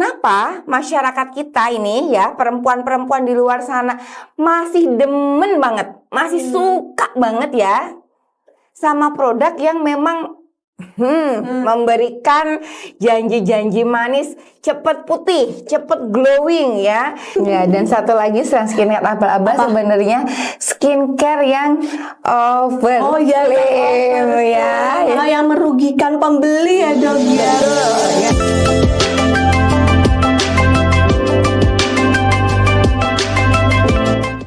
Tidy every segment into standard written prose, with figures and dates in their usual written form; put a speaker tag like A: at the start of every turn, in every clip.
A: kenapa masyarakat kita ini ya, perempuan-perempuan di luar sana masih demen banget, masih suka banget ya sama produk yang memang memberikan janji-janji manis, cepet putih, cepet glowing ya. Ya, dan satu lagi selain skincare abal-abal sebenarnya skincare yang overclaim ya.
B: Yang merugikan pembeli ya dok ya.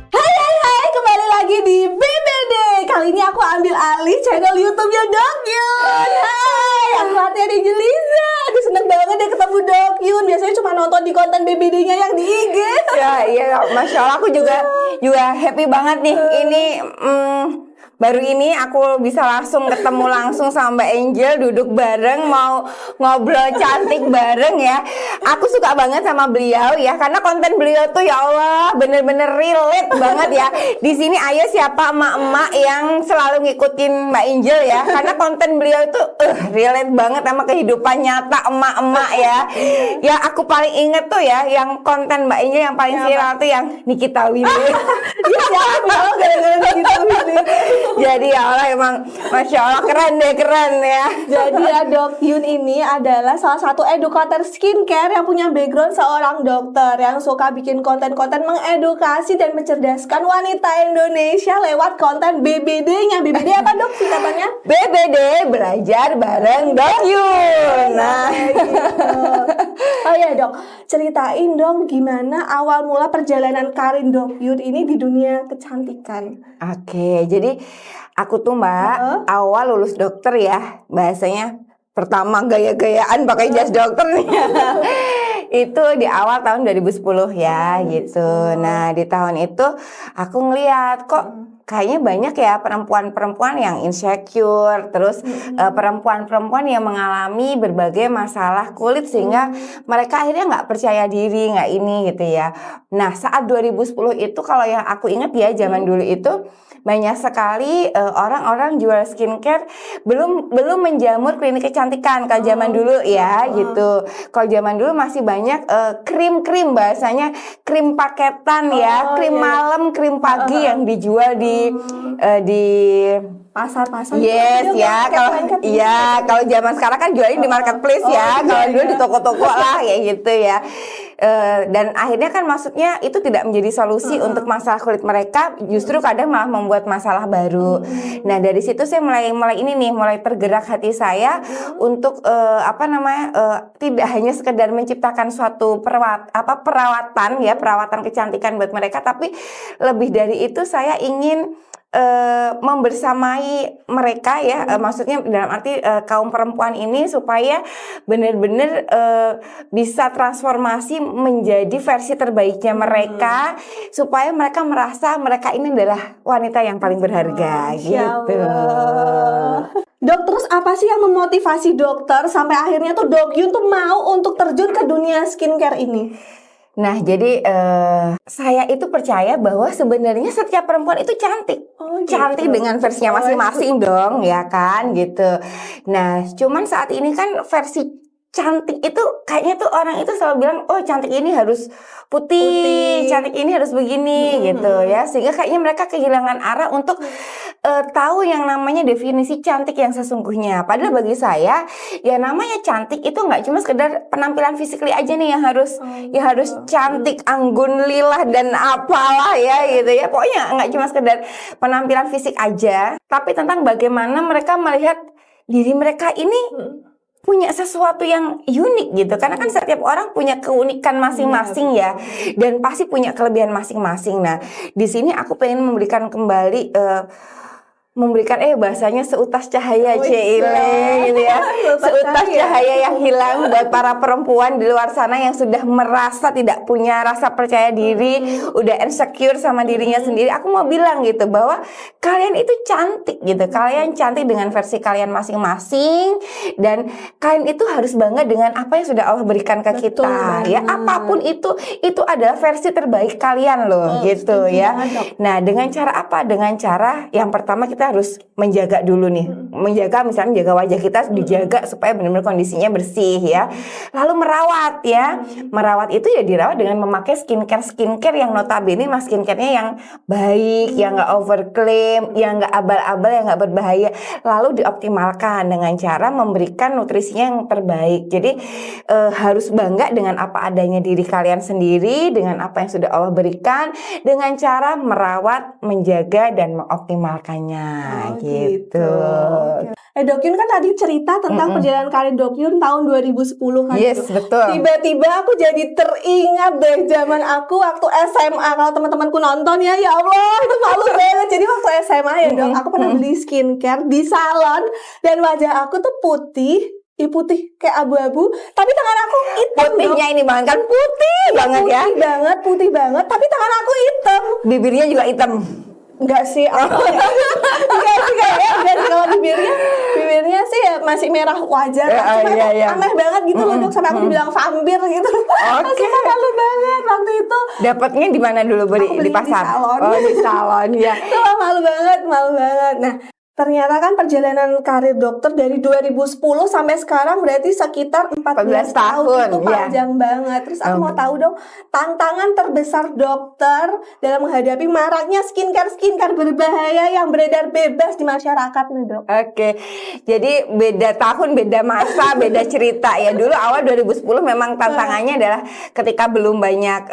B: Hai, kembali lagi di BBD. Kali ini aku ambil alih channel YouTube-nya Dok Yun. Hai, aku Hati Jeliza. Aduh, seneng banget deh ketemu Dok Yun. Biasanya cuma nonton di konten BBD-nya yang di IG.
A: Ya, iya, Masya Allah, aku juga happy banget nih. Ini baru ini aku bisa langsung ketemu langsung sama Mbak Angel, duduk bareng, mau ngobrol cantik bareng ya. Aku suka banget sama beliau ya, karena konten beliau tuh ya Allah bener-bener relate banget ya. Di sini ayo siapa emak-emak yang selalu ngikutin Mbak Angel ya, karena konten beliau tuh relate banget sama kehidupan nyata emak-emak ya. Ya aku paling inget tuh ya, yang konten Mbak Angel yang paling viral tuh yang Nikita Willy.
B: Iya, gara-gara Nikita Willy.
A: Jadi ya Allah, emang Masya Allah keren ya.
B: Jadi ya Dok Yun ini adalah salah satu educator skincare yang punya background seorang dokter yang suka bikin konten-konten mengedukasi dan mencerdaskan wanita Indonesia lewat konten BBD-nya. BBD apa Dok singkatannya?
A: BBD, belajar bareng Dok Yun. Nah,
B: oh ya Dok, ceritain dong gimana awal mula perjalanan karir Dok Yun ini di dunia kecantikan.
A: Oke, jadi aku tuh Mbak awal lulus dokter ya, bahasanya pertama gaya-gayaan pakai jas dokter nih. Itu di awal tahun 2010 ya gitu. Nah di tahun itu aku ngeliat kok kayaknya banyak ya perempuan-perempuan yang insecure, terus perempuan-perempuan yang mengalami berbagai masalah kulit sehingga mereka akhirnya nggak percaya diri, nggak ini gitu ya. Nah saat 2010 itu kalau yang aku ingat ya, zaman dulu itu banyak sekali orang-orang jual skincare belum menjamur klinik kecantikan kalau zaman dulu ya gitu. Kalau zaman dulu masih banyak krim-krim, bahasanya krim paketan ya, krim malam, krim pagi yang dijual di
B: pasar-pasar.
A: Yes ya, kalau zaman sekarang kan jualin di marketplace ya, kalau dulu di toko-toko lah ya gitu ya. Dan akhirnya kan maksudnya itu tidak menjadi solusi untuk masalah kulit mereka, justru kadang malah membuat masalah baru. Nah dari situ saya mulai tergerak hati saya untuk tidak hanya sekedar menciptakan suatu perawatan kecantikan buat mereka, tapi lebih dari itu saya ingin membersamai mereka ya, maksudnya dalam arti kaum perempuan ini supaya benar-benar bisa transformasi menjadi versi terbaiknya mereka, supaya mereka merasa mereka ini adalah wanita yang paling berharga gitu.
B: Dok, terus apa sih yang memotivasi dokter sampai akhirnya tuh Dok Yun tuh mau untuk terjun ke dunia skincare ini?
A: Nah, jadi saya itu percaya bahwa sebenarnya setiap perempuan itu cantik. Cantik dengan versinya masing-masing dong, ya kan, gitu. Nah, cuman saat ini kan versi cantik itu kayaknya tuh orang itu selalu bilang, oh cantik ini harus putih. Cantik ini harus begini gitu ya. Sehingga kayaknya mereka kehilangan arah untuk tahu yang namanya definisi cantik yang sesungguhnya. Padahal bagi saya ya namanya cantik itu nggak cuma sekedar penampilan fisikly aja nih yang harus cantik, anggun, lillah dan apalah ya gitu ya. Pokoknya nggak cuma sekedar penampilan fisik aja, tapi tentang bagaimana mereka melihat diri mereka ini punya sesuatu yang unik gitu, karena kan setiap orang punya keunikan masing-masing ya, dan pasti punya kelebihan masing-masing. Nah di sini aku pengen memberikan kembali bahasanya seutas cahaya gitu ya, seutas cahaya yang hilang buat para perempuan di luar sana yang sudah merasa tidak punya rasa percaya diri, udah insecure sama dirinya sendiri. Aku mau bilang gitu bahwa kalian itu cantik gitu, kalian cantik dengan versi kalian masing-masing, dan kalian itu harus bangga dengan apa yang sudah Allah berikan ke kita ya. Apapun itu adalah versi terbaik kalian loh gitu ya. Nah dengan cara apa? Dengan cara yang pertama kita kita harus menjaga dulu nih. Menjaga misalnya menjaga wajah kita dijaga supaya benar-benar kondisinya bersih ya. Lalu merawat ya. Merawat itu ya dirawat dengan memakai skincare yang notabene mas skincare-nya yang baik, yang nggak overclaim, yang nggak abal-abal, yang nggak berbahaya. Lalu dioptimalkan dengan cara memberikan nutrisinya yang terbaik. Jadi harus bangga dengan apa adanya diri kalian sendiri, dengan apa yang sudah Allah berikan, dengan cara merawat, menjaga dan mengoptimalkannya gitu.
B: Dok Yun kan tadi cerita tentang perjalanan karir Dok Yun tahun 2010 kan.
A: Yes, betul.
B: Tiba-tiba aku jadi teringat deh zaman aku waktu SMA. Kalau teman-temanku nonton ya Allah itu malu banget. Jadi waktu SMA ya Dok, aku pernah beli skincare di salon dan wajah aku tuh putih kayak abu-abu, tapi tangan aku hitam.
A: Putihnya ini banget kan putih banget ya.
B: Putih banget, tapi tangan aku hitam.
A: Bibirnya juga hitam.
B: Enggak sih, enggak sih kalau bibirnya sih ya masih merah wajar. Aneh banget gitu loh Dok, sampai aku dibilang vampir gitu. Sumpah malu banget waktu itu.
A: Dapatnya di mana dulu? Di pasar?
B: Di salon.
A: Oh, di salon ya.
B: Sumpah malu banget. Nah, ternyata kan perjalanan karir dokter dari 2010 sampai sekarang berarti sekitar 14 tahun. Itu panjang banget. Terus aku mau tahu dong, tantangan terbesar dokter dalam menghadapi maraknya skincare berbahaya yang beredar bebas di masyarakat nih Dok.
A: Oke. Jadi beda tahun, beda masa, beda cerita ya. Dulu awal 2010 memang tantangannya adalah ketika belum banyak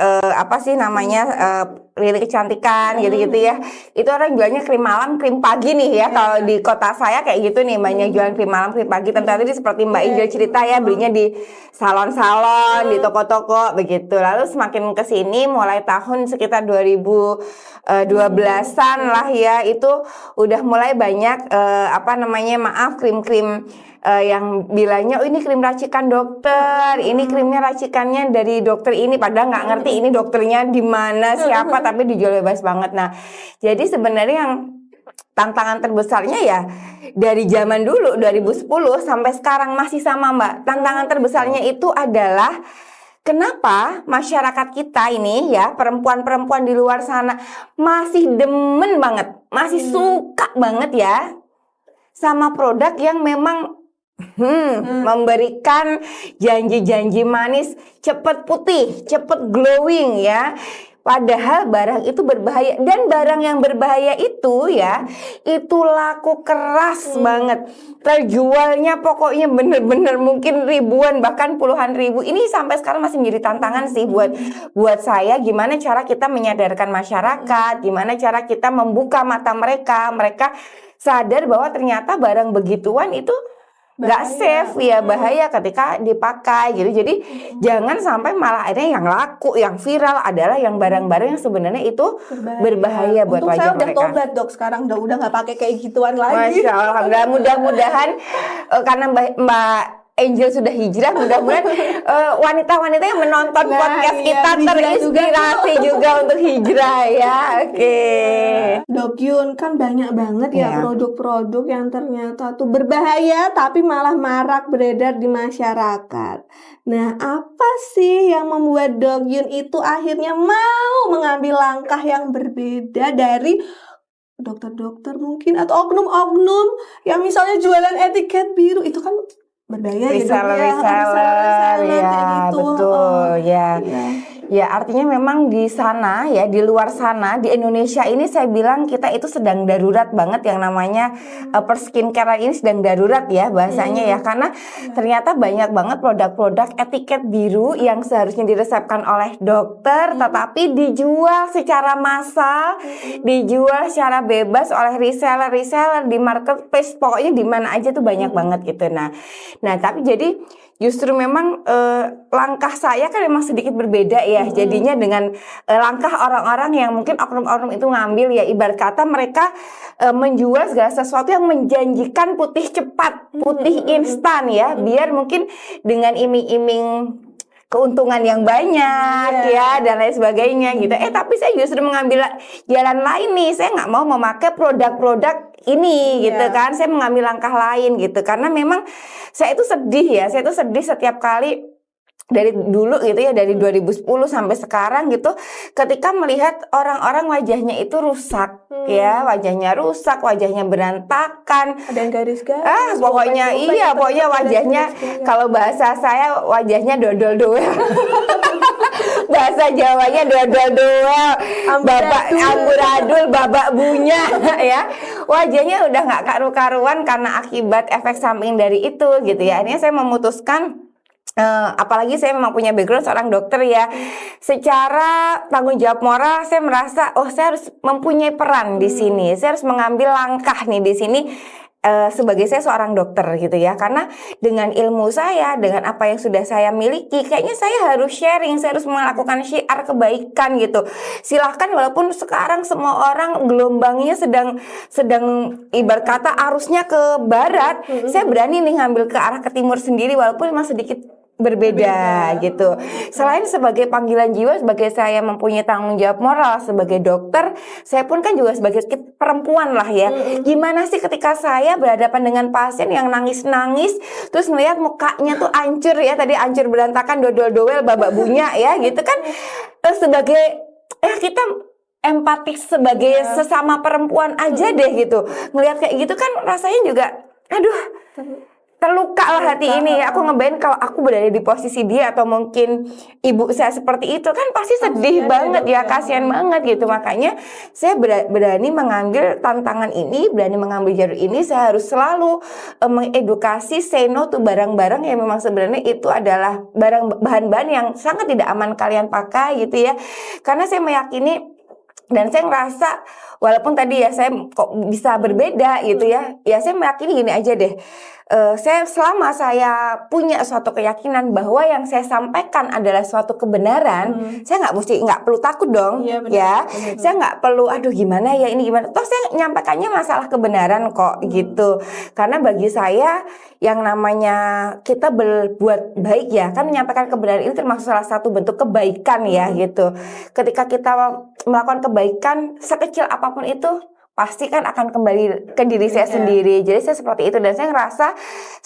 A: klinik kecantikan gitu-gitu ya. Itu orang jualnya krim malam, krim pagi nih ya. Kalau di kota saya kayak gitu nih, banyak jualan krim malam, krim pagi. Tentu saja seperti Mbak Injil cerita ya, belinya di salon-salon, di toko-toko begitu. Lalu semakin ke sini mulai tahun sekitar 2012-an lah ya, itu udah mulai banyak krim-krim yang bilangnya ini krim racikan dokter, ini krimnya racikannya dari dokter ini, padahal nggak ngerti ini dokternya di mana, siapa, tapi dijual bebas banget. Nah, jadi sebenarnya yang tantangan terbesarnya ya dari zaman dulu 2010 sampai sekarang masih sama Mbak. Tantangan terbesarnya itu adalah kenapa masyarakat kita ini ya, perempuan-perempuan di luar sana masih demen banget, masih suka banget ya sama produk yang memang memberikan janji-janji manis, cepet putih, cepet glowing ya. Padahal barang itu berbahaya, dan barang yang berbahaya itu ya, itu laku keras banget. Terjualnya pokoknya bener-bener mungkin ribuan bahkan puluhan ribu. Ini sampai sekarang masih menjadi tantangan sih buat saya, gimana cara kita menyadarkan masyarakat, gimana cara kita membuka mata mereka sadar bahwa ternyata barang begituan itu nggak safe ya, bahaya ketika dipakai gitu. Jadi jangan sampai malah akhirnya yang laku, yang viral adalah yang barang-barang yang sebenarnya itu berbahaya buat wajah mereka.
B: Saya udah tobat Dok, sekarang udah nggak pakai kayak gituan lagi.
A: Masya Allah, mudah-mudahan karena Mbak Angel sudah hijrah, mudah-mudahan wanita-wanita yang menonton podcast kita terinspirasi juga untuk hijrah ya. Oke.
B: Dok Yun, kan banyak banget ya produk-produk yang ternyata tuh berbahaya tapi malah marak beredar di masyarakat. Nah, apa sih yang membuat Dok Yun itu akhirnya mau mengambil langkah yang berbeda dari dokter-dokter mungkin atau oknum-oknum yang misalnya jualan etiket biru itu kan berbahaya
A: reseller ya, betul ya. Ya, artinya memang di sana ya, di luar sana, di Indonesia ini saya bilang kita itu sedang darurat banget yang namanya perskincare ini sedang darurat ya bahasanya ya, karena ternyata banyak banget produk-produk etiket biru yang seharusnya diresepkan oleh dokter tetapi dijual secara massal, dijual secara bebas oleh reseller di marketplace, pokoknya di mana aja tuh banyak banget gitu. Nah tapi jadi justru memang langkah saya kan memang sedikit berbeda ya, jadinya dengan langkah orang-orang yang mungkin oknum-oknum itu ngambil ya, ibarat kata mereka menjual segala sesuatu yang menjanjikan putih cepat, putih instan ya, biar mungkin dengan iming-iming keuntungan yang banyak ya dan lain sebagainya gitu. Tapi saya justru mengambil jalan lain nih. Saya nggak mau memakai produk-produk ini gitu kan. Saya mengambil langkah lain gitu. Karena memang saya itu sedih ya. Saya itu sedih setiap kali dari dulu gitu ya, dari 2010 sampai sekarang gitu, ketika melihat orang-orang wajahnya itu rusak ya, wajahnya rusak, wajahnya berantakan.
B: Ada yang garis-garis.
A: Pokoknya iya, pokoknya wajahnya, kalau bahasa saya wajahnya dodol-doel. Bahasa Jawanya dodol-doel, babak amburadul, babak bunya ya. Wajahnya udah nggak karu-karuan karena akibat efek samping dari itu gitu ya. Akhirnya saya memutuskan, apalagi saya memang punya background seorang dokter ya, secara tanggung jawab moral saya merasa saya harus mempunyai peran di sini, saya harus mengambil langkah nih di sini. Sebagai saya seorang dokter gitu ya, karena dengan ilmu saya, dengan apa yang sudah saya miliki, kayaknya saya harus sharing, saya harus melakukan syiar kebaikan gitu. Silahkan, walaupun sekarang semua orang gelombangnya sedang ibarat kata arusnya ke barat, saya berani nih ngambil ke arah ke timur sendiri, walaupun memang sedikit berbeda gitu. Selain sebagai panggilan jiwa, sebagai saya mempunyai tanggung jawab moral sebagai dokter, saya pun kan juga sebagai perempuan lah ya. Gimana sih ketika saya berhadapan dengan pasien yang nangis-nangis, terus melihat mukanya tuh hancur ya, tadi hancur berantakan, dodol-doel, babak bunya ya gitu kan. Sebagai kita empatik sebagai sesama perempuan aja deh gitu. Ngelihat kayak gitu kan rasanya juga aduh, terluka lah hati ini. Aku ngebayang kalau aku berada di posisi dia atau mungkin ibu saya seperti itu kan pasti sedih banget ya, kasihan banget gitu. Makanya saya berani mengambil tantangan ini, berani mengambil jalur ini. Saya harus selalu mengedukasi say no to barang-barang yang memang sebenarnya itu adalah bahan-bahan yang sangat tidak aman kalian pakai gitu ya. Karena saya meyakini dan saya ngerasa walaupun tadi ya saya kok bisa berbeda gitu ya, saya meyakini gini aja deh. Selama saya punya suatu keyakinan bahwa yang saya sampaikan adalah suatu kebenaran, saya nggak perlu takut dong, benar. Saya nggak perlu, aduh gimana ya ini gimana. Toh saya nyampaikannya masalah kebenaran kok gitu. Karena bagi saya yang namanya kita berbuat baik ya, kan menyampaikan kebenaran ini termasuk salah satu bentuk kebaikan ya gitu. Ketika kita melakukan kebaikan sekecil apapun itu, pasti kan akan kembali ke diri saya sendiri. Jadi saya seperti itu dan saya ngerasa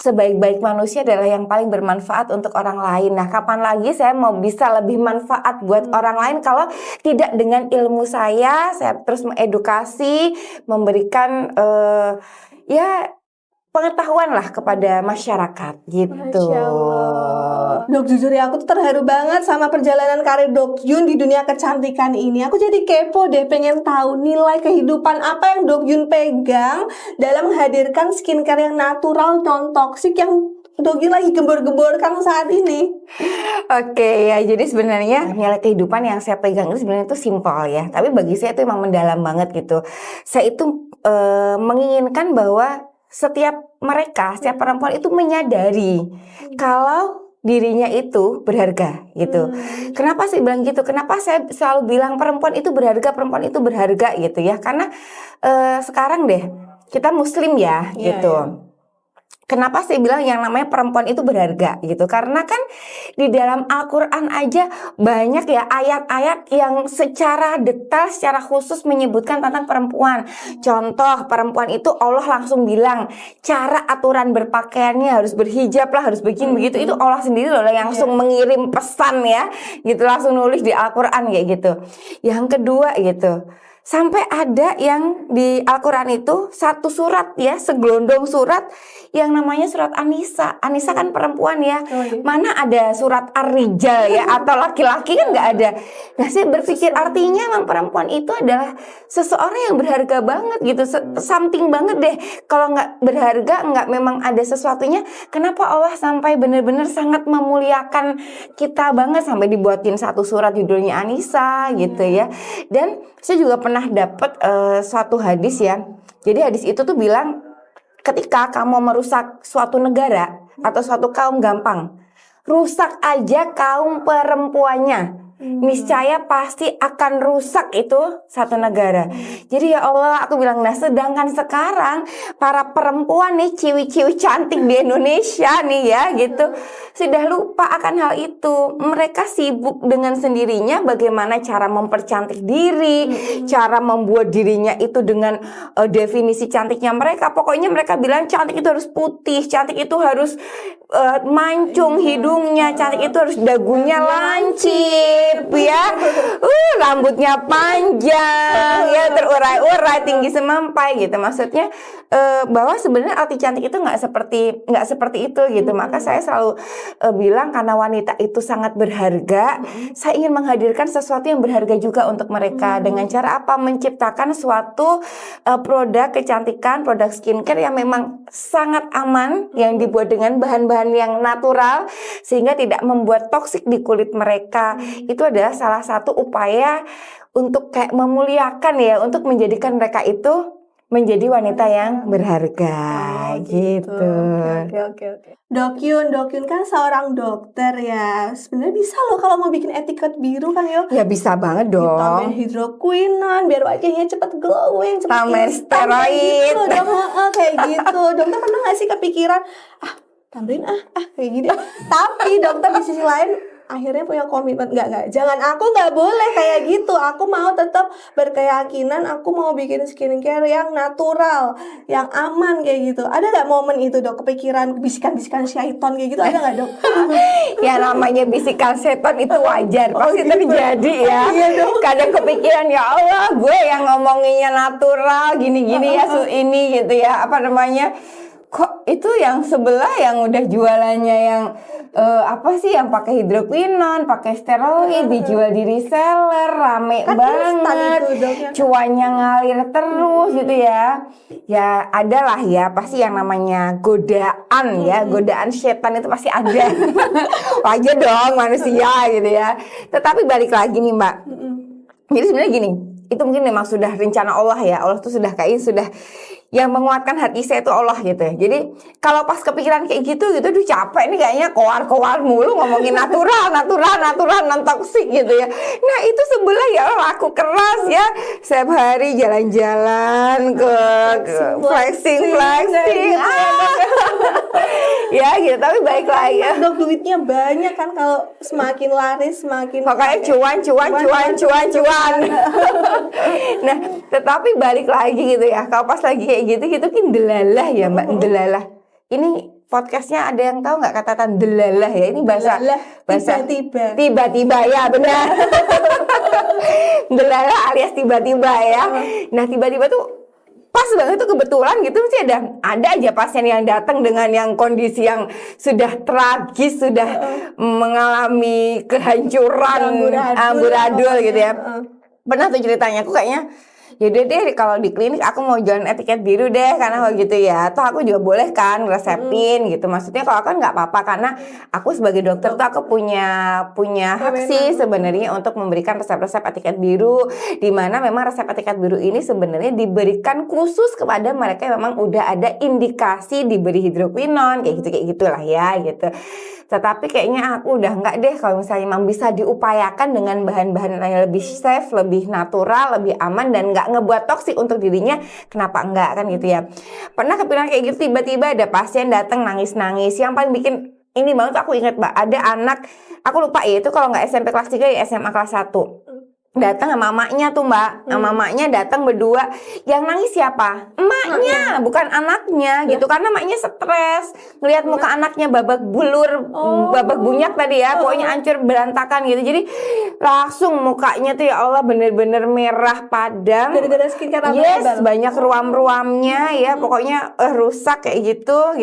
A: sebaik-baik manusia adalah yang paling bermanfaat untuk orang lain. Nah, kapan lagi saya mau bisa lebih manfaat buat orang lain kalau tidak dengan ilmu saya terus mengedukasi, memberikan pengetahuan lah kepada masyarakat gitu.
B: Masya Allah. Dok, jujur ya aku tuh terharu banget sama perjalanan karir Dok Yun di dunia kecantikan ini. Aku jadi kepo deh, pengen tahu nilai kehidupan apa yang Dok Yun pegang dalam menghadirkan skincare yang natural, non toksik yang Dok Yun lagi gembor-gemborkan saat ini.
A: Oke ya, jadi sebenarnya nilai kehidupan yang saya pegang itu sebenarnya itu simpel ya. Tapi bagi saya itu emang mendalam banget gitu. Saya itu menginginkan bahwa setiap perempuan itu menyadari kalau dirinya itu berharga gitu. Kenapa sih bilang gitu? Kenapa saya selalu bilang perempuan itu berharga gitu ya? Karena sekarang deh kita muslim ya gitu. Kenapa saya bilang yang namanya perempuan itu berharga gitu? Karena kan di dalam Al-Quran aja banyak ya ayat-ayat yang secara detail, secara khusus menyebutkan tentang perempuan. Contoh, perempuan itu Allah langsung bilang cara aturan berpakaiannya harus berhijab lah, harus begini begitu. Itu Allah sendiri loh yang langsung mengirim pesan ya, gitu langsung nulis di Al-Quran kayak gitu. Yang kedua gitu. Sampai ada yang di Al-Quran itu satu surat ya, segelondong surat yang namanya surat An-Nisa. An-Nisa kan perempuan ya. Mana ada surat Ar-Rijal ya atau laki-laki kan nggak ada. Nah saya berpikir artinya memang perempuan itu adalah seseorang yang berharga banget gitu. Something banget deh. Kalau nggak berharga, nggak memang ada sesuatunya. Kenapa Allah sampai benar-benar sangat memuliakan kita banget sampai dibuatin satu surat judulnya An-Nisa gitu ya. Dan saya juga pernah dapat suatu hadis ya. Jadi hadis itu tuh bilang ketika kamu merusak suatu negara atau suatu kaum gampang, rusak aja kaum perempuannya. niscaya pasti akan rusak itu satu negara. Jadi ya Allah, aku bilang, nah sedangkan sekarang para perempuan nih, ciwi-ciwi cantik di Indonesia nih ya gitu, sudah lupa akan hal itu. Mereka sibuk dengan sendirinya bagaimana cara mempercantik diri, cara membuat dirinya itu dengan definisi cantiknya mereka. Pokoknya mereka bilang cantik itu harus putih, cantik itu harus mancung hidungnya, cantik itu harus dagunya lancip ya, rambutnya panjang ya, terurai-urai, tinggi semampai gitu. Maksudnya bahwa sebenarnya arti cantik itu nggak seperti itu gitu. Maka saya selalu bilang karena wanita itu sangat berharga, saya ingin menghadirkan sesuatu yang berharga juga untuk mereka. Dengan cara apa? Menciptakan suatu produk kecantikan, produk skincare yang memang sangat aman, yang dibuat dengan bahan-bahan yang natural sehingga tidak membuat toksik di kulit mereka. Itu adalah salah satu upaya untuk kayak memuliakan ya, untuk menjadikan mereka itu menjadi wanita yang berharga gitu.
B: Oke. Dokyun kan seorang dokter ya. Sebenarnya bisa loh kalau mau bikin etiket biru kan yo.
A: Ya bisa banget dong.
B: Tambahin hidroquinon biar wajahnya cepat glowing, cepat
A: tambahin steroid.
B: Gitu, kayak gitu. Dokter pernah nggak sih kepikiran tambahin kayak gini. Tapi dokter di sisi lain akhirnya punya komitmen, enggak, jangan, aku nggak boleh kayak gitu, aku mau tetap berkeyakinan, aku mau bikin skincare yang natural, yang aman kayak gitu. Ada nggak momen itu dok, kepikiran bisikan-bisikan syaiton kayak gitu, ada nggak dok?
A: Ya namanya bisikan setan itu wajar, pasti terjadi ya. Kadang kepikiran, ya Allah, gue yang ngomonginnya natural, gini-gini ya, ini gitu ya, apa namanya, kok itu yang sebelah yang udah jualannya yang yang pakai hidroquinon, pakai steroid, dijual di reseller, rame kan banget, cuannya ngalir terus gitu ya. Ya adalah ya, pasti yang namanya godaan ya, godaan setan itu pasti ada. Wajar dong manusia gitu ya. Tetapi balik lagi nih Mbak, jadi sebenarnya gini, itu mungkin memang sudah rencana Allah ya. Allah tuh sudah yang menguatkan hati saya itu Allah gitu ya. Jadi kalau pas kepikiran kayak gitu aduh capek nih kayaknya koar mulu ngomongin natural non toksik gitu ya. Nah itu sebelah ya Allah, aku keras ya, setiap hari jalan-jalan ke flexing ya gitu. Tapi baik lah ya,
B: dok, duitnya banyak kan kalau semakin laris semakin
A: pokoknya cuan. Nah tetapi balik lagi gitu ya, kalau pas lagi kayak gitu kan delalah ya Mbak, delalah. Ini podcastnya ada yang tahu nggak kata delalah ya? Ini bahasa tiba-tiba ya, benar. Delalah alias tiba-tiba ya. Nah tiba-tiba tuh pas banget tuh kebetulan gitu sih ada aja pasien yang datang dengan yang kondisi yang sudah tragis, sudah mengalami kehancuran amburadul gitu ya. Pernah tuh ceritanya, aku kayaknya yaudah deh kalau di klinik aku mau jualan etiket biru deh, karena kalau gitu ya toh aku juga boleh kan resepin gitu. Maksudnya kalau kan nggak apa-apa, karena aku sebagai dokter tuh aku punya hak sih sebenarnya untuk memberikan resep-resep etiket biru, di mana memang resep etiket biru ini sebenarnya diberikan khusus kepada mereka yang memang udah ada indikasi diberi hidroquinon kayak gitulah ya gitu. Tetapi kayaknya aku udah enggak deh kalau misalnya memang bisa diupayakan dengan bahan-bahan yang lebih safe, lebih natural, lebih aman dan enggak ngebuat toksik untuk dirinya, kenapa enggak kan gitu ya. Pernah kepikiran kayak gitu, tiba-tiba ada pasien datang nangis-nangis. Yang paling bikin ini banget aku ingat Mbak, ada anak, aku lupa ya itu kalau enggak SMP kelas 3 ya SMA kelas 1. Datang sama mamanya tuh Mbak, sama mamanya datang berdua. Yang nangis siapa? Emaknya, bukan anaknya gitu. Karena emaknya stres ngelihat muka anaknya babak bulur, babak bunyak tadi ya, pokoknya hancur berantakan gitu. Jadi langsung mukanya tuh ya Allah bener-bener merah padam.
B: Gara-gara skincare
A: banyak ruam-ruamnya ya, pokoknya rusak kayak gitu.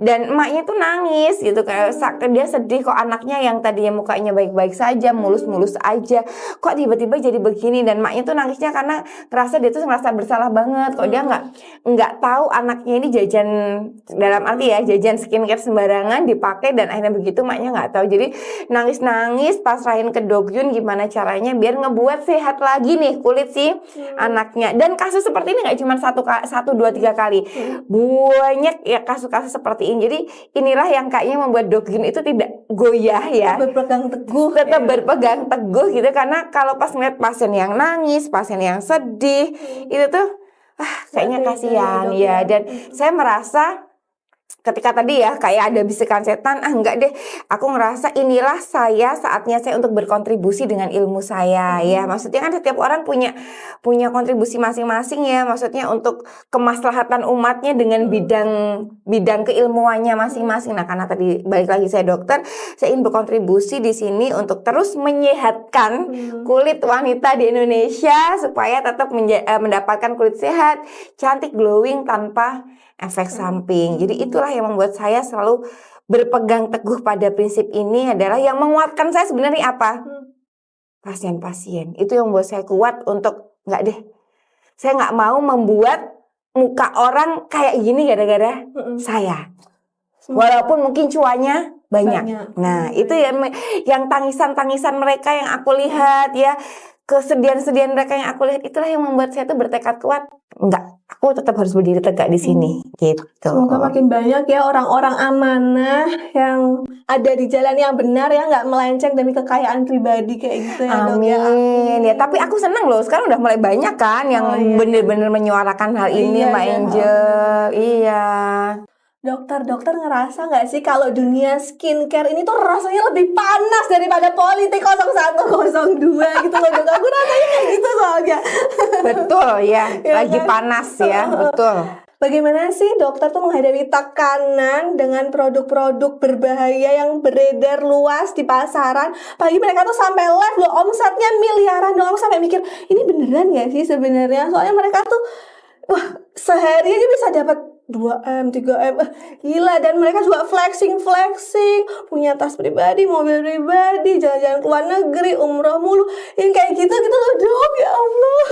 A: Dan emaknya tuh nangis gitu, kayak dia sedih kok anaknya yang tadinya mukanya baik-baik saja, mulus-mulus aja, kok tiba-tiba jadi begini, dan maknya tuh nangisnya karena ngerasa dia tuh ngerasa bersalah banget kok dia nggak tahu anaknya ini jajan, dalam arti ya jajan skincare sembarangan dipakai, dan akhirnya begitu maknya nggak tahu. Jadi nangis-nangis pasrahin ke Dokyun gimana caranya biar ngebuat sehat lagi nih kulit si anaknya. Dan kasus seperti ini nggak cuma satu dua tiga kali, banyak ya kasus-kasus seperti ini. Jadi inilah yang kayaknya membuat Dokyun itu tidak goyah ya,
B: berpegang teguh,
A: tetap berpegang teguh gitu. Karena kalau pas ngeliat pasien yang nangis, pasien yang sedih, itu tuh kayaknya kasihan ya. Dan saya merasa ketika tadi ya kayak ada bisikan setan, enggak deh, aku ngerasa inilah saatnya saya untuk berkontribusi dengan ilmu saya ya. Maksudnya kan setiap orang punya kontribusi masing-masing ya, maksudnya untuk kemaslahatan umatnya dengan bidang keilmuannya masing-masing. Nah, karena tadi balik lagi saya dokter, saya ingin berkontribusi di sini untuk terus menyehatkan kulit wanita di Indonesia supaya tetap mendapatkan kulit sehat, cantik, glowing tanpa efek samping. Jadi itulah yang membuat saya selalu berpegang teguh pada prinsip ini, adalah yang menguatkan saya sebenarnya apa? Pasien-pasien. Itu yang membuat saya kuat untuk nggak deh, saya nggak mau membuat muka orang kayak gini gara-gara saya. Walaupun mungkin cuanya banyak. Nah, itu yang tangisan-tangisan mereka yang aku lihat ya, kesedihan-sedihan mereka yang aku lihat, itulah yang membuat saya tuh bertekad kuat. Enggak, aku tetap harus berdiri tegak di sini, gitu.
B: Semoga makin banyak ya orang-orang amanah yang ada di jalan yang benar ya, nggak melenceng demi kekayaan pribadi kayak gitu ya, Dok ya.
A: Amin. Ya, tapi aku senang loh, sekarang udah mulai banyak kan yang bener-bener menyuarakan hal ini, Mbak Angel. Iya.
B: Dokter ngerasa nggak sih kalau dunia skincare ini tuh rasanya lebih panas daripada politik 0102 gitu loh, Dok? Aku rasanya kayak gitu soalnya.
A: Betul ya, lagi
B: kan?
A: panas ya, betul.
B: Bagaimana sih dokter tuh menghadapi tekanan dengan produk-produk berbahaya yang beredar luas di pasaran? Apalagi mereka tuh sampai live loh, omsetnya miliaran dong. Aku sampai mikir, ini beneran gak sih sebenarnya? Soalnya mereka tuh, wah, sehari aja bisa dapat 2M, 3M, gila. Dan mereka juga flexing, punya tas pribadi, mobil pribadi, jalan-jalan ke luar negeri, umroh mulu, yang kayak gitu loh, Dok, ya Allah.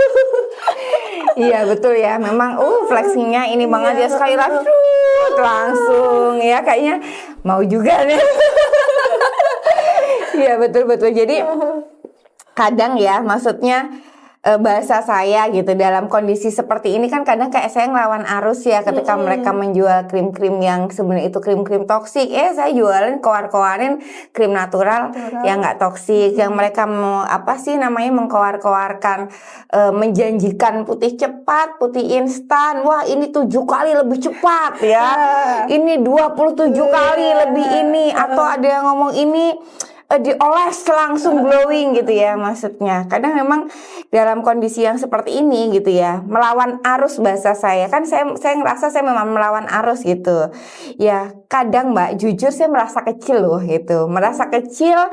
A: Iya betul ya, memang flexingnya ini banget ya, sekali live langsung ya, kayaknya mau juga nih. Iya betul. Jadi kadang ya, maksudnya bahasa saya gitu dalam kondisi seperti ini kan kadang kayak saya ngelawan arus ya, ketika mereka menjual krim-krim yang sebenarnya itu krim-krim toksik, saya jualin koar-koarin krim natural yang nggak toksik, yang mereka mau mengkoar-koarkan, menjanjikan putih cepat, putih instan, wah ini 7 kali lebih cepat ya, ini 27 kali lebih ini, atau ada yang ngomong ini dioles langsung glowing gitu ya. Maksudnya kadang memang dalam kondisi yang seperti ini gitu ya, melawan arus bahasa saya kan, saya ngerasa saya memang melawan arus gitu ya. Kadang Mbak, jujur saya merasa kecil loh gitu, merasa kecil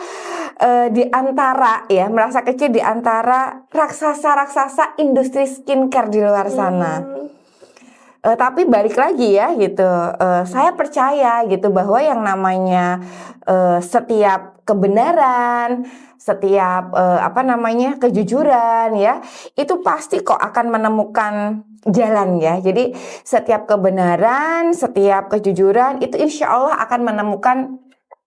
A: merasa kecil di antara raksasa-raksasa industri skincare di luar sana. Tapi balik lagi ya gitu, saya percaya gitu bahwa yang namanya setiap kebenaran, setiap kejujuran ya, itu pasti kok akan menemukan jalan ya. Jadi setiap kebenaran, setiap kejujuran itu insya Allah akan menemukan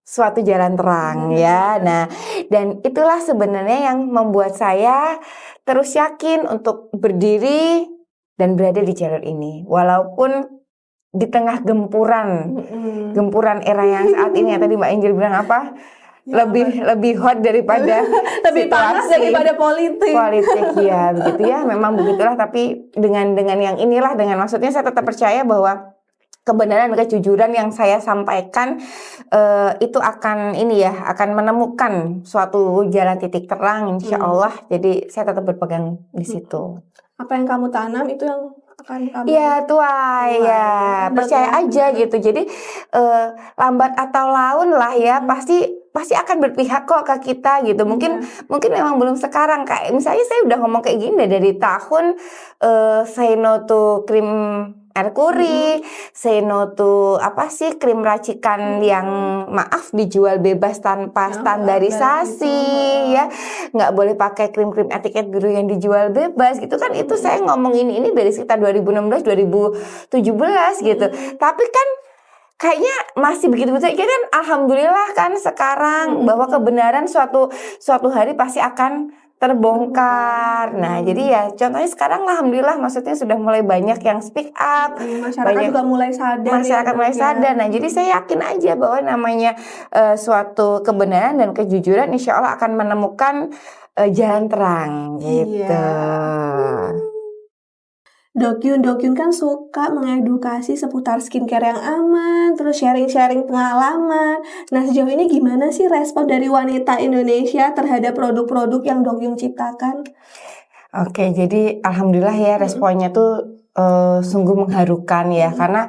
A: suatu jalan terang ya. Nah, dan itulah sebenarnya yang membuat saya terus yakin untuk berdiri dan berada di jalur ini, walaupun di tengah gempuran era yang saat ini ya. Tadi Mbak Angel bilang apa? Lebih hot daripada
B: lebih panas daripada politik
A: ya, begitu ya. Memang begitulah. Tapi dengan yang inilah, dengan maksudnya saya tetap percaya bahwa kebenaran dan kejujuran yang saya sampaikan itu akan menemukan suatu jalan titik terang insya Allah. Jadi saya tetap berpegang di situ.
B: Apa yang kamu tanam itu yang akan kamu
A: tuai ya, percaya aja gitu. Jadi lambat atau laun lah ya, pasti akan berpihak kok ke kita gitu. Mungkin memang belum sekarang, kayak misalnya saya udah ngomong kayak gini dari tahun say no to krim merkuri, say no to apa sih krim racikan yang maaf dijual bebas tanpa standarisasi ya, nggak boleh pakai krim-krim etiket biru yang dijual bebas gitu kan. Itu saya ngomong ini dari sekitar 2016 2017 gitu. Tapi kan kayaknya masih begitu-begitu aja kan. Alhamdulillah kan sekarang bahwa kebenaran suatu hari pasti akan terbongkar. Nah, jadi ya contohnya sekarang alhamdulillah maksudnya sudah mulai banyak yang speak up,
B: masyarakat juga mulai sadar.
A: Masyarakat mulai sadar. Nah, jadi saya yakin aja bahwa namanya suatu kebenaran dan kejujuran insya Allah akan menemukan jalan terang gitu.
B: Dokyun kan suka mengedukasi seputar skincare yang aman, terus sharing-sharing pengalaman. Nah, sejauh ini gimana sih respon dari wanita Indonesia terhadap produk-produk yang Dokyun ciptakan?
A: Oke, jadi alhamdulillah ya responnya tuh sungguh mengharukan ya, karena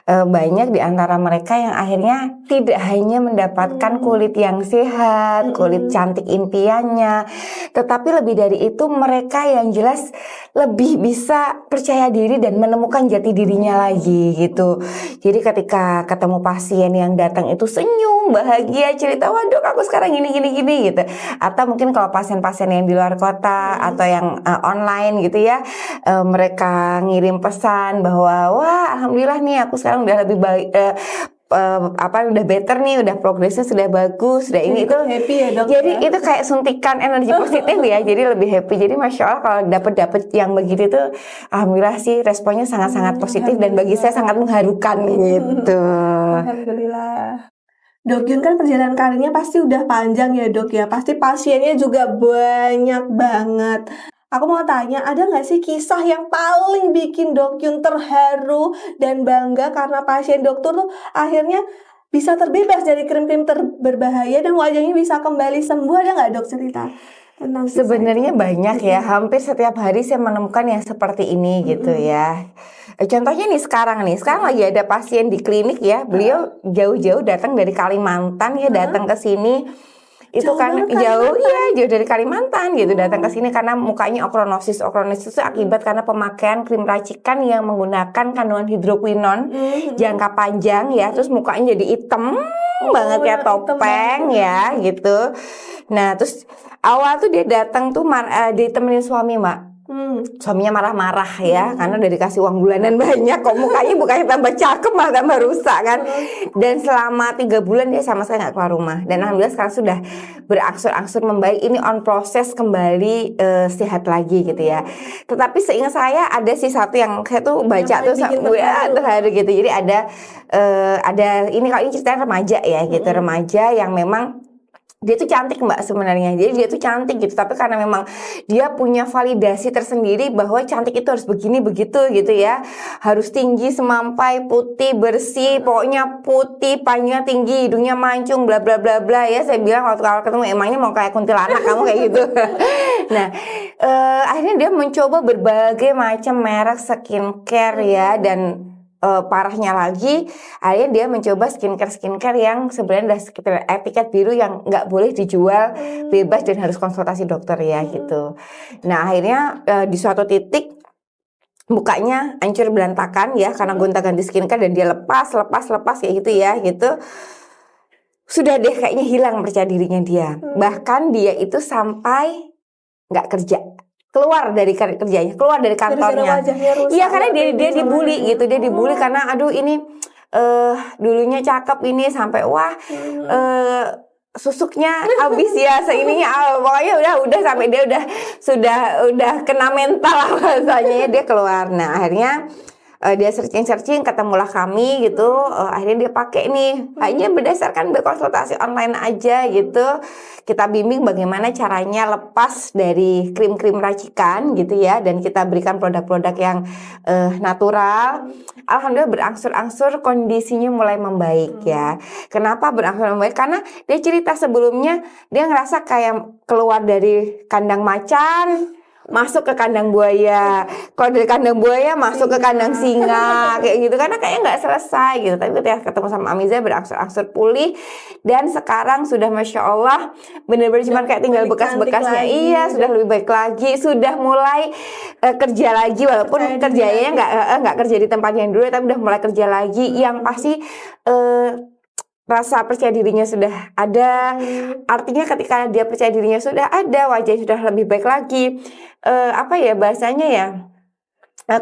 A: banyak di antara mereka yang akhirnya tidak hanya mendapatkan kulit yang sehat, kulit cantik impiannya, tetapi lebih dari itu mereka yang jelas lebih bisa percaya diri dan menemukan jati dirinya lagi gitu. Jadi ketika ketemu pasien yang datang itu senyum, bahagia, cerita, "Wah dok, aku sekarang gini gitu." Atau mungkin kalau pasien-pasien yang di luar kota atau yang online gitu ya, mereka ngirim pesan bahwa wah alhamdulillah nih aku sekarang udah lebih baik, udah better nih, udah progresnya sudah bagus, sudah ini itu
B: happy ya dok.
A: Jadi itu kayak suntikan energi positif ya, jadi lebih happy. Jadi masya Allah kalau dapat yang begitu tuh, alhamdulillah sih responnya sangat-sangat positif dan bagi saya sangat mengharukan gitu.
B: Alhamdulillah. Dokyun kan perjalanan karirnya pasti udah panjang ya dok ya, pasti pasiennya juga banyak banget. Aku mau tanya, ada nggak sih kisah yang paling bikin Dokyun terharu dan bangga karena pasien dokter tuh akhirnya bisa terbebas dari krim-krim berbahaya dan wajahnya bisa kembali sembuh? Ada nggak dok cerita tentang kisah
A: Sebenarnya banyak ya, hampir setiap hari saya menemukan yang seperti ini gitu ya. Contohnya sekarang lagi ada pasien di klinik ya, beliau jauh-jauh datang dari Kalimantan ya, datang ke sini. Itu kan jauh dari Kalimantan gitu, datang ke sini karena mukanya okronosis itu akibat karena pemakaian krim racikan yang menggunakan kandungan hidroquinon jangka panjang ya, terus mukanya jadi hitam banget kayak topeng ya gitu. Nah terus awal tuh dia datang tuh ditemenin suami Mbak. Suaminya marah-marah ya, karena udah dikasih uang bulanan banyak, kok mukanya bukannya tambah cakep malah tambah rusak kan. Dan selama 3 bulan dia sama sekali nggak keluar rumah. Dan alhamdulillah sekarang sudah berangsur-angsur membaik, ini on proses kembali sehat lagi gitu ya. Tetapi seingat saya ada sih satu yang saya tuh baca tuh terharu gitu. Jadi ada ini, kalau ini ceritanya remaja ya gitu, remaja yang memang dia tuh cantik Mbak sebenarnya. Jadi dia tuh cantik gitu, tapi karena memang dia punya validasi tersendiri bahwa cantik itu harus begini begitu gitu ya. Harus tinggi, semampai, putih, bersih, pokoknya putih, panjang, tinggi, hidungnya mancung, bla bla bla bla ya. Saya bilang waktu awal ketemu, emangnya mau kayak kuntilanak kamu kayak gitu. Nah, akhirnya dia mencoba berbagai macam merek skincare ya, dan parahnya lagi, akhirnya dia mencoba skincare yang sebenarnya udah sekitar etiket biru yang nggak boleh dijual bebas dan harus konsultasi dokter ya gitu. Nah akhirnya di suatu titik mukanya hancur berantakan ya karena gonta-ganti skincare, dan dia lepas kayak gitu ya gitu. Sudah deh kayaknya hilang percaya dirinya dia. Bahkan dia itu sampai nggak kerja, keluar dari kerjanya, keluar dari kantornya. Iya karena dia dibully gitu, dia dibully karena aduh ini dulunya cakep ini sampai wah susuknya habis ya, seininya pokoknya udah sampai dia udah kena mental bahasanya, dia keluar. Nah akhirnya dia searching ketemulah kami gitu, akhirnya dia pakai hanya berdasarkan berkonsultasi online aja gitu. Kita bimbing bagaimana caranya lepas dari krim-krim racikan gitu ya, dan kita berikan produk-produk yang natural. Alhamdulillah berangsur-angsur kondisinya mulai membaik ya. Kenapa berangsur membaik? Karena dia cerita sebelumnya dia ngerasa kayak keluar dari kandang macan, masuk ke kandang buaya. Kalau dari kandang buaya masuk ke kandang singa kayak gitu, karena kayaknya nggak selesai gitu. Tapi ketika ketemu sama Amiza berangsur-angsur pulih, dan sekarang sudah Masya Allah bener-bener cuma kayak tinggal bekas-bekasnya. Iya, sudah lebih baik lagi, sudah mulai kerja lagi, walaupun kerjanya nggak kerja di tempat yang dulu, tapi udah mulai kerja lagi. Yang pasti rasa percaya dirinya sudah ada. Artinya ketika dia percaya dirinya sudah ada, wajahnya sudah lebih baik lagi. Apa ya bahasanya ya?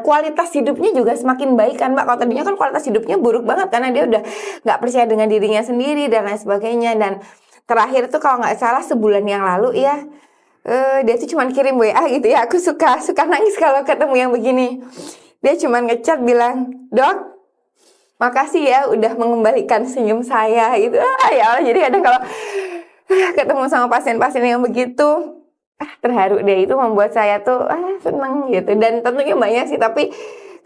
A: Kualitas hidupnya juga semakin baik kan Mbak. Kalau tadinya kan kualitas hidupnya buruk banget karena dia udah nggak percaya dengan dirinya sendiri dan lain sebagainya. Dan terakhir tuh kalau nggak salah sebulan yang lalu ya, dia tuh cuman kirim WA gitu ya. Aku suka nangis kalau ketemu yang begini. Dia cuman ngechat bilang, "Dok, makasih ya udah mengembalikan senyum saya," gitu. Ya Allah, jadi kadang kalau ketemu sama pasien-pasien yang begitu, terharu deh. Itu membuat saya tuh seneng gitu. Dan tentunya banyak sih, tapi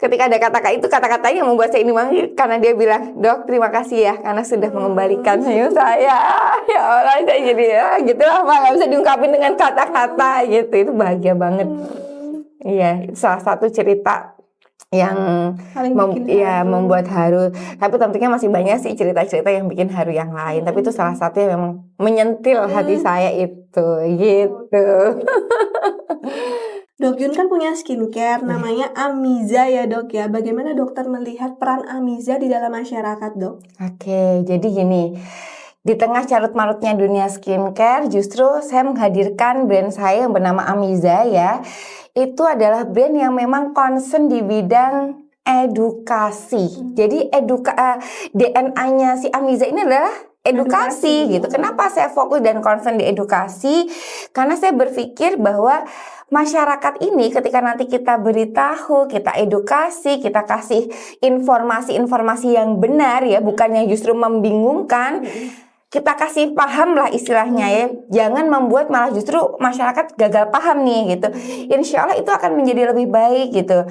A: ketika ada kata-katanya yang membuat saya ini banget, karena dia bilang, "Dok, terima kasih ya karena sudah mengembalikan senyum saya." Ya Allah, saya jadi gitu lah, nggak bisa diungkapin dengan kata-kata gitu. Itu bahagia banget. Iya, salah satu cerita yang membuat haru. Tapi tentunya masih banyak sih cerita-cerita yang bikin haru yang lain. Tapi itu salah satu yang memang menyentil hati saya itu, gitu.
B: Dok Yun kan punya skincare namanya Amiza ya Dok ya. Bagaimana dokter melihat peran Amiza di dalam masyarakat Dok?
A: Oke, jadi gini. Di tengah carut-marutnya dunia skincare, justru saya menghadirkan brand saya yang bernama Amiza ya. Itu adalah brand yang memang concern di bidang edukasi. Jadi DNA-nya si Amiza ini adalah edukasi gitu. Kenapa saya fokus dan concern di edukasi? Karena saya berpikir bahwa masyarakat ini ketika nanti kita beritahu, kita edukasi, kita kasih informasi-informasi yang benar ya, bukan yang justru membingungkan. Kita kasih paham lah istilahnya ya. Jangan membuat malah justru masyarakat gagal paham nih gitu. Insya Allah itu akan menjadi lebih baik gitu.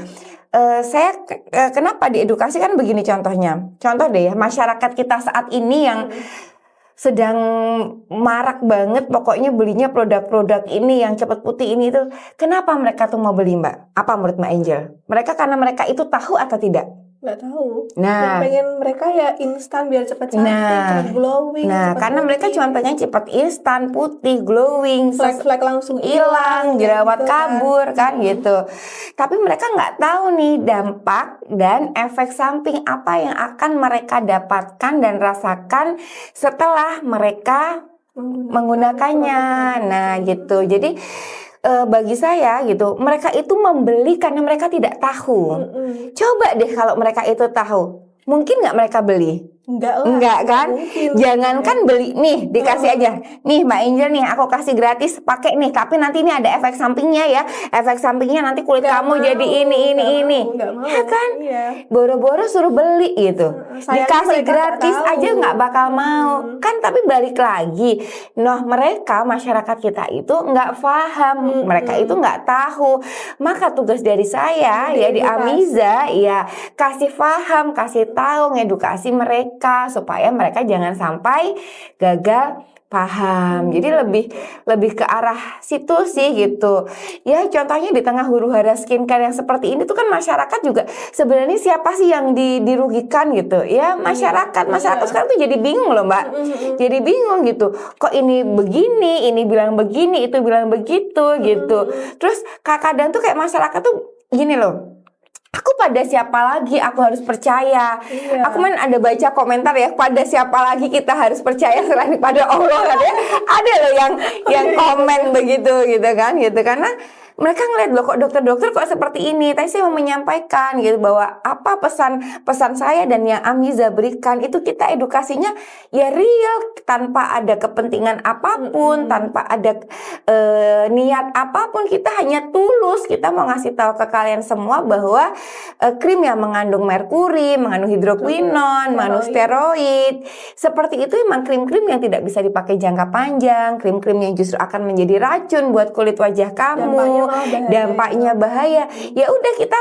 A: Saya kenapa diedukasi kan begini contohnya. Contoh deh ya, masyarakat kita saat ini yang sedang marak banget pokoknya belinya produk-produk ini yang cepat putih ini tuh. Kenapa mereka tuh mau beli Mbak? Apa menurut Mbak Angel? Mereka karena mereka itu tahu atau tidak?
B: Nggak tahu.
A: Nah,
B: yang pengen mereka ya instan biar cepat cantik, cepat glowing.
A: Nah, karena mereka cuma pengen cepat instan, putih, glowing,
B: flek-flek langsung
A: hilang, jerawat
B: gitu
A: kabur kan gitu. Tapi mereka nggak tahu nih dampak dan efek samping apa yang akan mereka dapatkan dan rasakan setelah mereka menggunakannya. Nah, gitu. Jadi bagi saya gitu, mereka itu membeli karena mereka tidak tahu. Coba deh kalau mereka itu tahu, mungkin nggak mereka beli? Enggak kan? Jangankan beli nih, dikasih aja. Nih Mbak Angel nih, aku kasih gratis, pakai nih. Tapi nanti ini ada efek sampingnya ya. Efek sampingnya nanti kulit kamu jadi ini. Ya kan? Boro-boro suruh beli gitu. Dikasih gratis aja nggak bakal mau. Kan tapi balik lagi. Nah, mereka masyarakat kita itu nggak paham. Mereka itu nggak tahu. Maka tugas dari saya ya di Amiza ya kasih paham, kasih tahu, ngedukasi mereka supaya mereka jangan sampai gagal paham. Jadi lebih ke arah situ sih gitu. Ya contohnya di tengah huru-hara skincare yang seperti ini tuh kan masyarakat juga sebenarnya siapa sih yang dirugikan gitu. Ya masyarakat sekarang tuh jadi bingung loh Mbak. Jadi bingung gitu. Kok ini begini, ini bilang begini, itu bilang begitu gitu. Terus kadang tuh kayak masyarakat tuh gini loh. Aku pada siapa lagi aku harus percaya? Aku ada baca komentar ya, pada siapa lagi kita harus percaya selain pada Allah katanya. Ada loh yang komen begitu gitu kan gitu, karena mereka ngeliat loh kok dokter-dokter kok seperti ini. Tapi saya mau menyampaikan gitu bahwa apa pesan saya dan yang Amiza berikan itu kita edukasinya ya real, tanpa ada kepentingan apapun, tanpa ada niat apapun. Kita hanya tulus, kita mau ngasih tahu ke kalian semua bahwa krim yang mengandung merkuri, mengandung hidroquinon, mengandung steroid, seperti itu memang krim-krim yang tidak bisa dipakai jangka panjang, krim-krim yang justru akan menjadi racun buat kulit wajah kamu. dampaknya bahaya. Ya udah kita,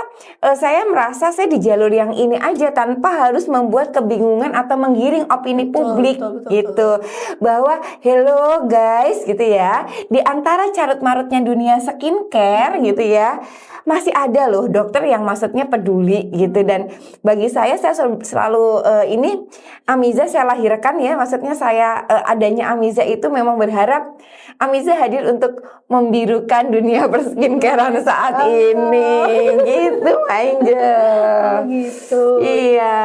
A: saya merasa saya di jalur yang ini aja tanpa harus membuat kebingungan atau menggiring opini publik gitu. Bahwa hello guys gitu ya, di antara carut marutnya dunia skincare gitu ya, masih ada loh dokter yang maksudnya peduli gitu. Dan bagi saya selalu ini Amiza saya lahirkan ya, maksudnya saya adanya Amiza itu memang berharap Amiza hadir untuk membirukan dunia perskincarean saat ini gitu Angel.
B: Gitu.
A: Iya.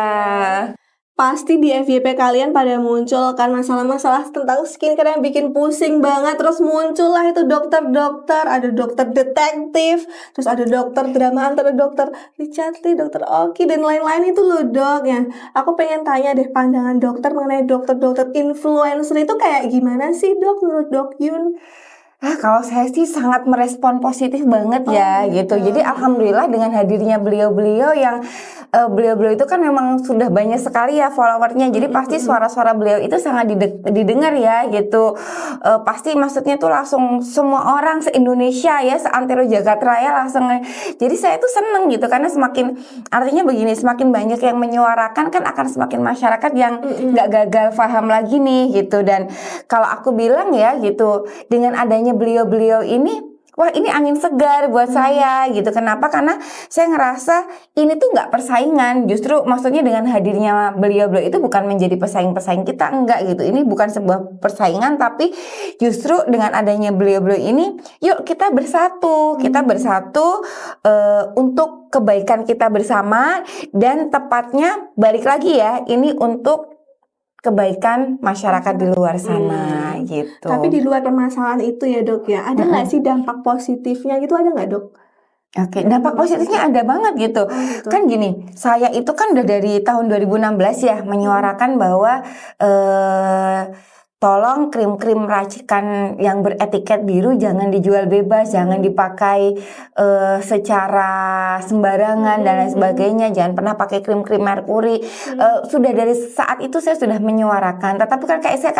B: Pasti di FYP kalian pada muncul kan masalah-masalah tentang skincare yang bikin pusing banget. Terus muncullah itu dokter-dokter, ada dokter detektif, terus ada dokter drama antara dokter Richard Lee, dokter Oki, dan lain-lain itu loh dok. Ya, aku pengen tanya deh pandangan dokter mengenai dokter-dokter influencer itu kayak gimana sih dok menurut Dok Yun?
A: Kalau saya sih sangat merespon positif banget ya gitu. Jadi alhamdulillah dengan hadirnya beliau-beliau yang beliau-beliau itu kan memang sudah banyak sekali ya followernya. Jadi pasti suara-suara beliau itu sangat didengar ya gitu. Pasti maksudnya tuh langsung semua orang se-Indonesia ya, se-antero jagat raya langsung. Jadi saya tuh seneng gitu karena semakin, artinya begini, semakin banyak yang menyuarakan kan akan semakin masyarakat yang nggak gagal paham lagi nih gitu. Dan kalau aku bilang ya gitu, dengan adanya beliau-beliau ini, wah ini angin segar buat saya gitu. Kenapa? Karena saya ngerasa ini tuh nggak persaingan. Justru maksudnya dengan hadirnya beliau-beliau itu bukan menjadi pesaing-pesaing kita, enggak gitu. Ini bukan sebuah persaingan, tapi justru dengan adanya beliau-beliau ini, yuk kita bersatu. Kita bersatu untuk kebaikan kita bersama. Dan tepatnya balik lagi ya, ini untuk kebaikan masyarakat di luar sana gitu.
B: Tapi di luar permasalahan itu ya dok ya, ada nggak sih dampak positifnya gitu, ada nggak dok?
A: Oke, dampak positifnya ada banget gitu. Kan gini, saya itu kan udah dari tahun 2016 ya menyuarakan bahwa tolong krim-krim racikan yang beretiket biru jangan dijual bebas, jangan dipakai secara sembarangan dan lain sebagainya. Jangan pernah pakai krim-krim merkuri. Sudah dari saat itu saya sudah menyuarakan. Tetapi kan kayak saya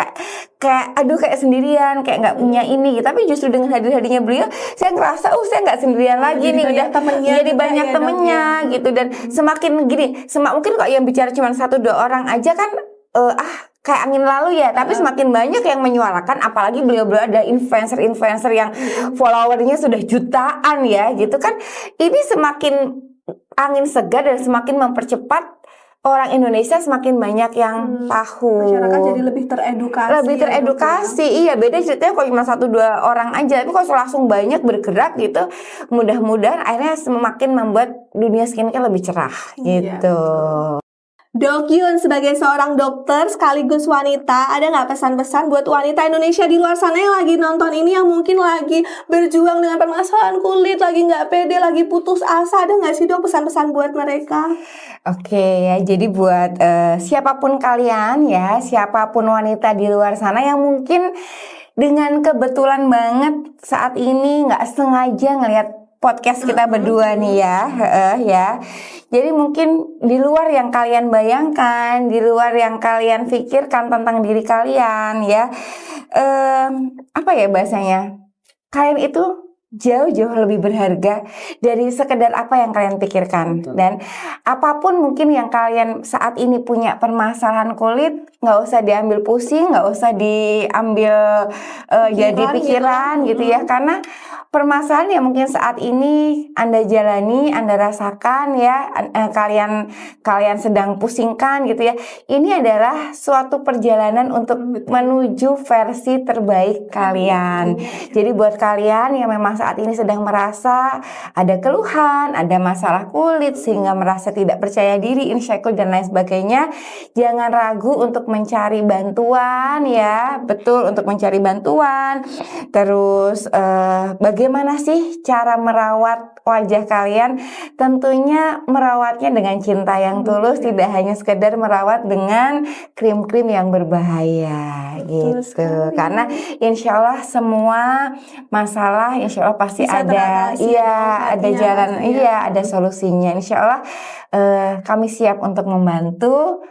A: kayak sendirian, kayak nggak punya ini. Tapi justru dengan hadirnya beliau, saya ngerasa saya nggak sendirian lagi nih. Udah jadi banyak temennya gitu. Dan semakin gini, mungkin kok yang bicara cuma 1-2 orang aja kan kayak angin lalu ya, tapi semakin banyak yang menyuarakan, apalagi beliau-beliau ada influencer-influencer yang followernya sudah jutaan ya gitu kan. Ini semakin angin segar dan semakin mempercepat orang Indonesia semakin banyak yang tahu.
B: Masyarakat jadi lebih teredukasi.
A: Lebih teredukasi, iya. Beda ceritanya kalau cuma 1-2 orang aja, tapi kalau langsung banyak bergerak gitu, mudah-mudahan akhirnya semakin membuat dunia skincare lebih cerah gitu.
B: Dok Yun, sebagai seorang dokter sekaligus wanita, ada nggak pesan-pesan buat wanita Indonesia di luar sana yang lagi nonton ini, yang mungkin lagi berjuang dengan permasalahan kulit, lagi nggak pede, lagi putus asa, ada nggak sih dok pesan-pesan buat mereka?
A: Oke ya, jadi buat siapapun kalian ya, siapapun wanita di luar sana yang mungkin dengan kebetulan banget saat ini nggak sengaja ngelihat podcast kita berdua nih ya. Jadi mungkin di luar yang kalian bayangkan, di luar yang kalian pikirkan tentang diri kalian ya, apa ya bahasanya? Kalian itu jauh-jauh lebih berharga dari sekedar apa yang kalian pikirkan. Dan apapun mungkin yang kalian saat ini punya permasalahan kulit, nggak usah diambil pusing, nggak usah diambil jadi pikiran gitu ya, karena permasalahan yang mungkin saat ini Anda jalani, Anda rasakan ya, kalian sedang pusingkan gitu ya. Ini adalah suatu perjalanan untuk menuju versi terbaik kalian. Jadi buat kalian yang memang saat ini sedang merasa ada keluhan, ada masalah kulit sehingga merasa tidak percaya diri, insecure dan lain sebagainya, jangan ragu untuk mencari bantuan ya. Betul, untuk mencari bantuan. Terus bagaimana sih cara merawat wajah kalian? Tentunya merawatnya dengan cinta yang tulus, tidak hanya sekedar merawat dengan krim-krim yang berbahaya gitu. Karena insya Allah semua masalah insya Allah pasti
B: bisa
A: ada, ada jalan, ada solusinya. Insya Allah kami siap untuk membantu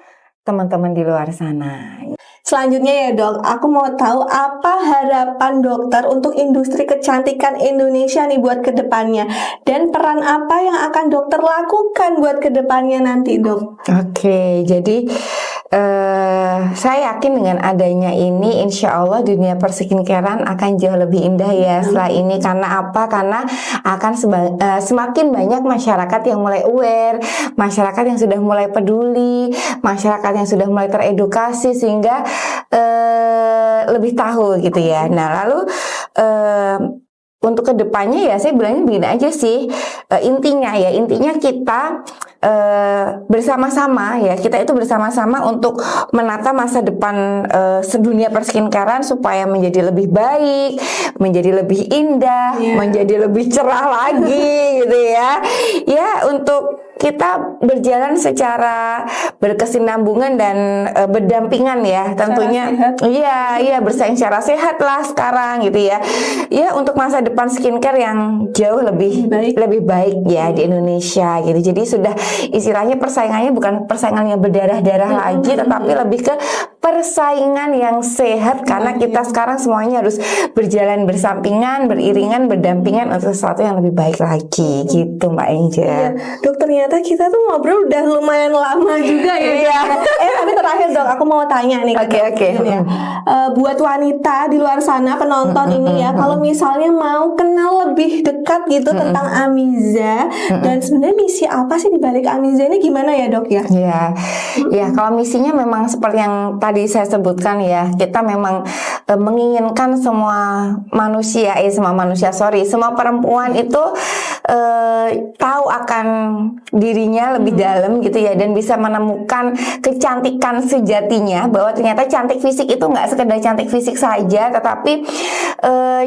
A: teman-teman di luar sana.
B: Selanjutnya ya dok, aku mau tahu apa harapan dokter untuk industri kecantikan Indonesia nih buat kedepannya, dan peran apa yang akan dokter lakukan buat kedepannya nanti dok?
A: Oke, jadi saya yakin dengan adanya ini, insya Allah dunia perskincarean akan jauh lebih indah ya setelah ini. Karena apa? Karena akan semakin banyak masyarakat yang mulai aware, masyarakat yang sudah mulai peduli, masyarakat yang sudah mulai teredukasi sehingga lebih tahu gitu ya. Nah lalu untuk kedepannya ya saya bilangnya begini aja sih, intinya kita bersama-sama ya, kita itu bersama-sama untuk menata masa depan sedunia perskincarean supaya menjadi lebih baik, menjadi lebih indah, menjadi lebih cerah lagi gitu ya. Ya untuk kita berjalan secara berkesinambungan dan berdampingan ya tentunya. Iya bersaing secara sehat lah sekarang gitu ya. Ya untuk masa depan skincare yang jauh lebih baik ya di Indonesia gitu. Jadi sudah istilahnya persaingannya bukan persaingan yang berdarah-darah lagi, tetapi lebih ke persaingan yang sehat karena kita sekarang semuanya harus berjalan bersampingan, beriringan, berdampingan untuk sesuatu yang lebih baik lagi gitu Mbak Angel.
B: Dok, ternyata kita tuh ngobrol udah lumayan lama juga ya. Tapi terakhir dok, aku mau tanya nih.
A: Oke.
B: Buat wanita di luar sana penonton ini ya, kalau misalnya mau kenal lebih dekat gitu tentang Amiza dan sebenarnya misi apa sih di balik Amiza ini, gimana ya dok ya?
A: Ya kalau misinya memang seperti yang tadi saya sebutkan ya, kita memang menginginkan semua perempuan itu tahu akan dirinya lebih dalam gitu ya, dan bisa menemukan kecantikan sejatinya, bahwa ternyata cantik fisik itu nggak sekedar cantik fisik saja, tetapi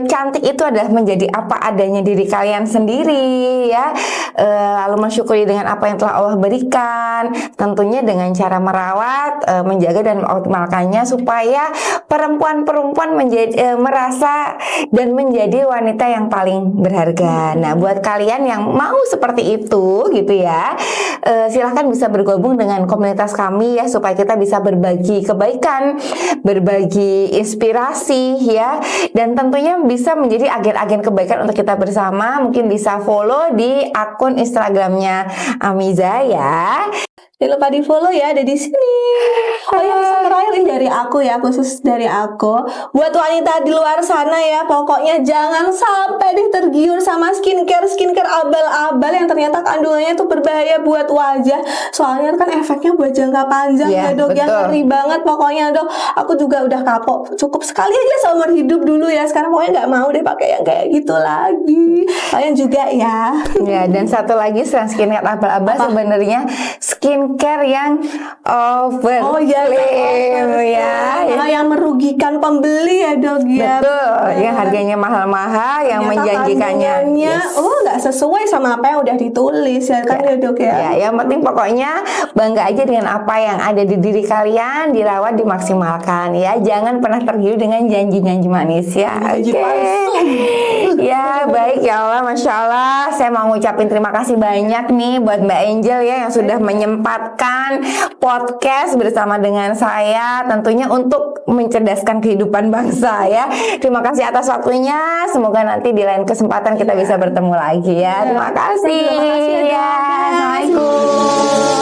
A: cantik itu adalah menjadi apa adanya diri kalian sendiri ya, lalu mensyukuri dengan apa yang telah Allah berikan, tentunya dengan cara merawat, menjaga dan mengoptimalkannya supaya perempuan-perempuan menjadi merasa dan menjadi wanita yang paling berharga. Nah, buat kalian yang mau seperti itu gitu ya, silahkan bisa bergabung dengan komunitas kami ya, supaya kita bisa berbagi kebaikan, berbagi inspirasi ya, dan tentunya bisa menjadi agen-agen kebaikan untuk kita bersama. Mungkin bisa follow di akun Instagramnya Amiza ya.
B: Jangan lupa di follow ya, ada di sini. Oh ya, pesan terakhir dari aku ya, khusus dari aku, buat wanita di luar sana ya, pokoknya jangan sampai deh tergiur sama skincare abal-abal yang ternyata kandungannya itu berbahaya buat wajah. Soalnya kan efeknya buat jangka panjang ya dok, yang ngeri banget pokoknya dok. Aku juga udah kapok, cukup sekali aja seumur hidup dulu ya, sekarang pokoknya nggak mau deh pakai yang kayak gitu lagi. Kalian juga ya.
A: Ya, dan satu lagi selain skincare abal-abal, sebenarnya skincare yang overklaim
B: yang merugikan pembeli ya dok ya.
A: Betul, yang harganya mahal-mahal, yang menjanjikannya
B: nggak sesuai sama apa yang udah ditulis ya kan ya dok ya.
A: Ya, yang penting pokoknya bangga aja dengan apa yang ada di diri kalian, dirawat, dimaksimalkan ya. Jangan pernah tergiur dengan janji-janji manis ya. Ya baik ya Allah, Masya Allah. Saya mau ngucapin terima kasih banyak nih buat Mbak Angel ya, yang sudah menyempatkan podcast bersama dengan saya, tentunya untuk mencerdaskan kehidupan bangsa ya. Terima kasih atas waktunya. Semoga nanti di lain kesempatan kita bisa bertemu lagi ya. Terima kasih.
B: Ya.
A: Assalamualaikum.